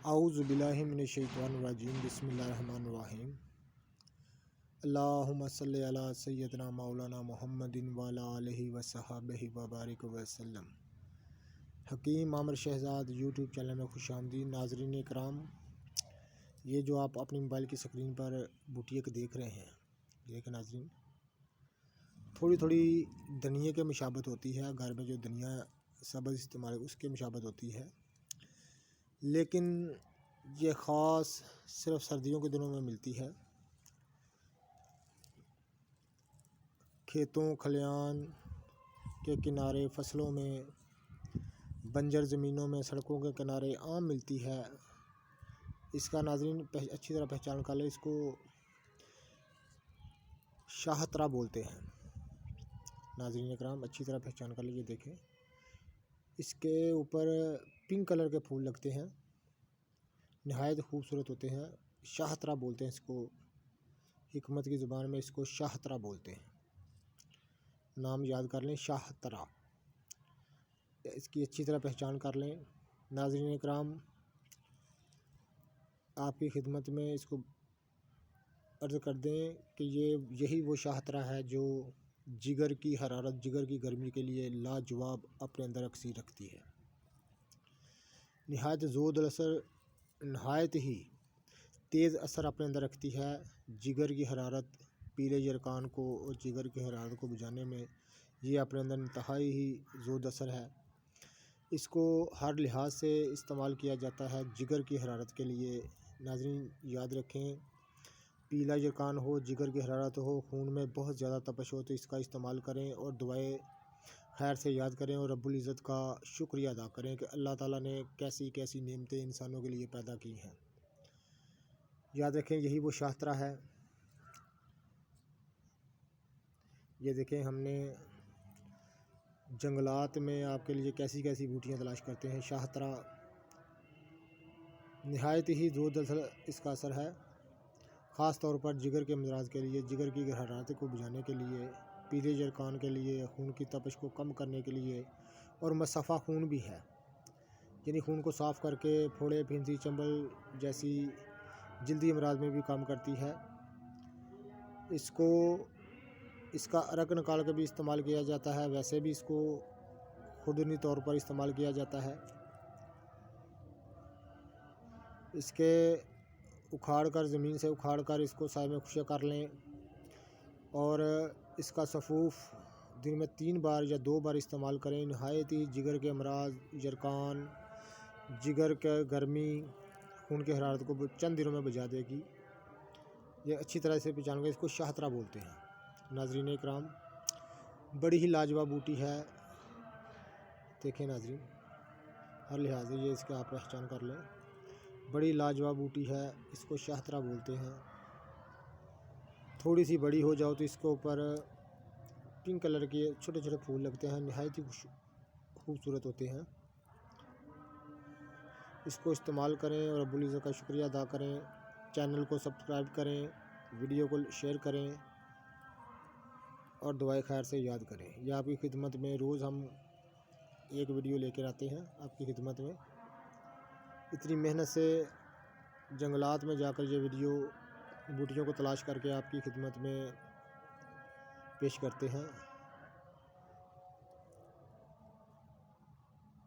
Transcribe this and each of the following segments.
اعوذ باللہ من الشیطان الرجیم بسم اللہ الرحمن الرحیم اللہم صلی علی سیدنا مولانا محمد وعلی آلہ وصحبہ وبارک وسلم۔ حکیم عامر شہزاد یوٹیوب چینل میں خوش آمدید ناظرین اکرام۔ یہ جو آپ اپنی موبائل کی سکرین پر بوٹیاں دیکھ رہے ہیں، دیکھیں ناظرین، تھوڑی تھوڑی دھنیا کے مشابت ہوتی ہے، گھر میں جو دھنیا سبز استعمال ہے اس کے مشابت ہوتی ہے، لیکن یہ خاص صرف سردیوں کے دنوں میں ملتی ہے۔ کھیتوں کھلیان کے کنارے، فصلوں میں، بنجر زمینوں میں، سڑکوں کے کنارے عام ملتی ہے۔ اس کا ناظرین اچھی طرح پہچان کر لیں، اس کو شاہترہ بولتے ہیں۔ ناظرین اکرام اچھی طرح پہچان کر لیجیے، دیکھیں اس کے اوپر پنک کلر کے پھول لگتے ہیں، نہایت خوبصورت ہوتے ہیں۔ شاہترہ بولتے ہیں اس کو، حکمت کی زبان میں اس کو شاہترہ بولتے ہیں۔ نام یاد کر لیں، شاہترہ، اس کی اچھی طرح پہچان کر لیں۔ ناظرین اکرام آپ کی خدمت میں اس کو عرض کر دیں کہ یہی وہ شاہترہ ہے جو جگر کی حرارت، جگر کی گرمی کے لیے لاجواب اپنے اندر اکسیر رکھتی ہے۔ نہایت زود اثر، نہایت ہی تیز اثر اپنے اندر رکھتی ہے۔ جگر کی حرارت، پیلے یرقان کو اور جگر کی حرارت کو بجھانے میں یہ اپنے اندر انتہائی ہی زود اثر ہے۔ اس کو ہر لحاظ سے استعمال کیا جاتا ہے جگر کی حرارت کے لیے۔ ناظرین یاد رکھیں، پیلا یرقان ہو، جگر کی حرارت ہو، خون میں بہت زیادہ تپش ہو تو اس کا استعمال کریں اور دعائے خیر سے یاد کریں اور رب العزت کا شکریہ ادا کریں کہ اللہ تعالیٰ نے کیسی کیسی نعمتیں انسانوں کے لیے پیدا کی ہیں۔ یاد رکھیں یہی وہ شاہترہ ہے۔ یہ دیکھیں ہم نے جنگلات میں آپ کے لیے کیسی کیسی بوٹیاں تلاش کرتے ہیں۔ شاہترہ نہایت ہی زود اثر اس کا اثر ہے، خاص طور پر جگر کے امراض کے لیے، جگر کی حرارت کو بجھانے کے لیے، پیلے یرقان کے لیے، خون کی تپش کو کم کرنے کے لیے، اور مصفہ خون بھی ہے، یعنی خون کو صاف کر کے پھوڑے، پھنسی، چنبل جیسی جلدی امراض میں بھی کام کرتی ہے۔ اس کا عرق نکال کے بھی استعمال کیا جاتا ہے، ویسے بھی اس کو خوردنی طور پر استعمال کیا جاتا ہے۔ اس کے اکھاڑ کر، زمین سے اکھاڑ کر اس کو سائے میں خشک کر لیں اور اس کا سفوف دن میں 3 بار یا 2 بار استعمال کریں۔ نہایت ہی جگر کے امراض، یرقان، جگر کے گرمی، خون کی حرارت کو چند دنوں میں بجھا دے گی۔ یہ اچھی طرح سے پہچان گئے، اس کو شاہترہ بولتے ہیں۔ ناظرین اکرام بڑی ہی لاجواب بوٹی ہے، دیکھیں ناظرین، ہر لحاظ سے یہ اس کا آپ پہچان کر لیں، بڑی لاجواب بوٹی ہے، اس کو شاہترہ بولتے ہیں۔ تھوڑی سی بڑی ہو جاؤ تو اس کے اوپر پنک کلر کے چھوٹے چھوٹے پھول لگتے ہیں، نہایت ہی خوبصورت ہوتے ہیں۔ اس کو استعمال کریں اور رب العزت کا شکریہ ادا کریں۔ چینل کو سبسکرائب کریں، ویڈیو کو شیئر کریں اور دعائے خیر سے یاد کریں۔ یہ آپ کی خدمت میں روز ہم ایک ویڈیو لے کر آتے ہیں آپ کی خدمت میں۔ اتنی محنت سے جنگلات میں جا کر یہ ویڈیو بوٹیوں کو تلاش کر کے آپ کی خدمت میں پیش کرتے ہیں۔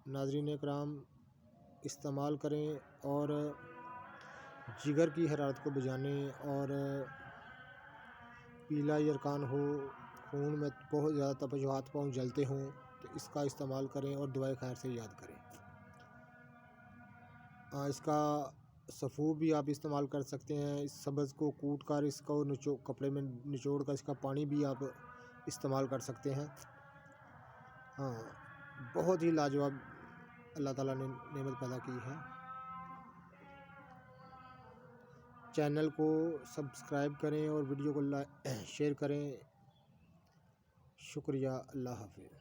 ناظرین اکرام استعمال کریں اور جگر کی حرارت کو بجھانے اور پیلا یرقان ہو، خون میں بہت زیادہ تپش، ہاتھ پاؤں جلتے ہوں تو اس کا استعمال کریں اور دعائے خیر سے یاد کریں۔ اس کا سفوف بھی آپ استعمال کر سکتے ہیں، اس سبز کو کوٹ کر اس کو کپڑے میں نچوڑ کر اس کا پانی بھی آپ استعمال کر سکتے ہیں۔ بہت ہی لاجواب اللہ تعالیٰ نے نعمت پیدا کی ہے۔ چینل کو سبسکرائب کریں اور ویڈیو کو شیئر کریں۔ شکریہ، اللہ حافظ۔